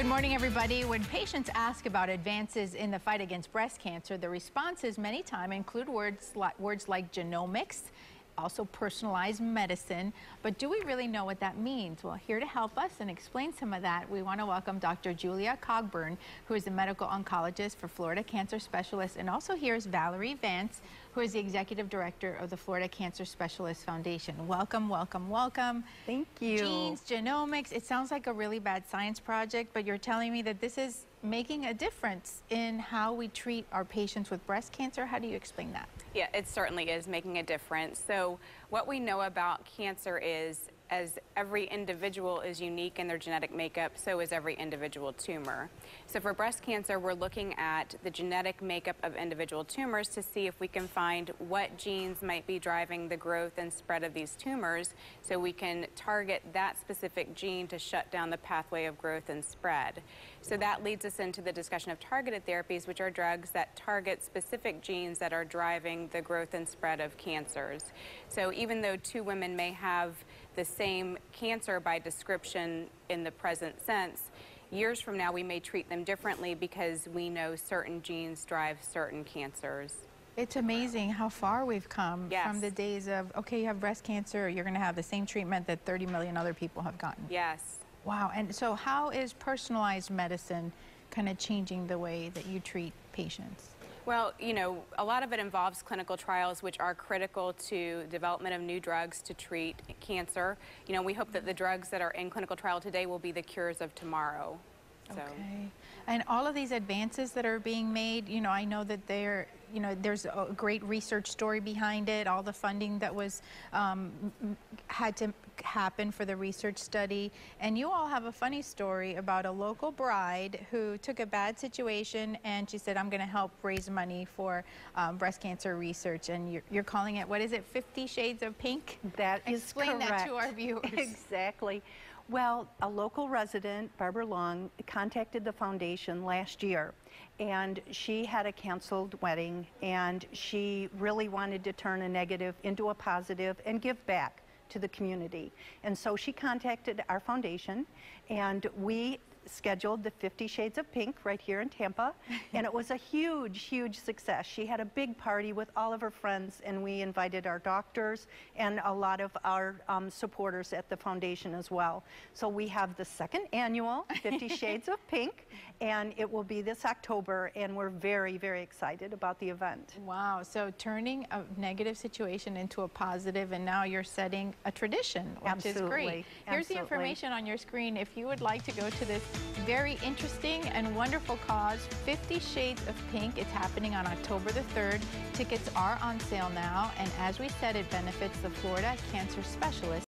Good morning, everybody. When patients ask about advances in the fight against breast cancer, the responses many times include words like genomics, also personalized medicine. But do we really know what that means? Well, here to help us and explain some of that, we want to welcome Dr. Julia Cogburn, who is the medical oncologist for Florida Cancer Specialists. And also here's Valerie Vance, who is the executive director of the Florida Cancer Specialists Foundation. Welcome, welcome, welcome. Thank you. Genes, genomics, it sounds like a really bad science project, but you're telling me that this is making a difference in how we treat our patients with breast cancer. How do you explain that? Yeah, it certainly is making a difference. So what we know about cancer is, as every individual is unique in their genetic makeup, so is every individual tumor. So for breast cancer, we're looking at the genetic makeup of individual tumors to see if we can find what genes might be driving the growth and spread of these tumors, so we can target that specific gene to shut down the pathway of growth and spread. So that leads us into the discussion of targeted therapies, which are drugs that target specific genes that are driving the growth and spread of cancers. So even though two women may have the same cancer by description in the present sense, years from now we may treat them differently because we know certain genes drive certain cancers. It's amazing how far we've come from the days of, okay, you have breast cancer, you're going to have the same treatment that 30 million other people have gotten. Yes. Wow. And so how is personalized medicine kind of changing the way that you treat patients? Well, you know, a lot of it involves clinical trials, which are critical to development of new drugs to treat cancer. You know, we hope that the drugs that are in clinical trial today will be the cures of tomorrow. So. Okay. And all of these advances that are being made, you know, I know that there's a great research story behind it, all the funding that was had to happen for the research study. And you all have a funny story about a local bride who took a bad situation and she said, I'm going to help raise money for breast cancer research. And you're calling it, what is it, 50 Shades of Pink? That is Explain correct. that to our viewers. Exactly. Well, a local resident, Barbara Long, contacted the foundation last year, and she had a canceled wedding, and she really wanted to turn a negative into a positive and give back to the community. And so she contacted our foundation, and we scheduled the 50 Shades of Pink right here in Tampa, and it was a huge, huge success. She had a big party with all of her friends, and we invited our doctors and a lot of our supporters at the foundation as well. So we have the second annual 50 Shades of Pink, and it will be this October, and we're very, very excited about the event. Wow, so turning a negative situation into a positive, and now you're setting a tradition, which is great. Here's the information on your screen. If you would like to go to this very interesting and wonderful cause, 50 Shades of Pink. It's happening on October the 3rd. Tickets are on sale now, and as we said, it benefits the Florida Cancer Specialists.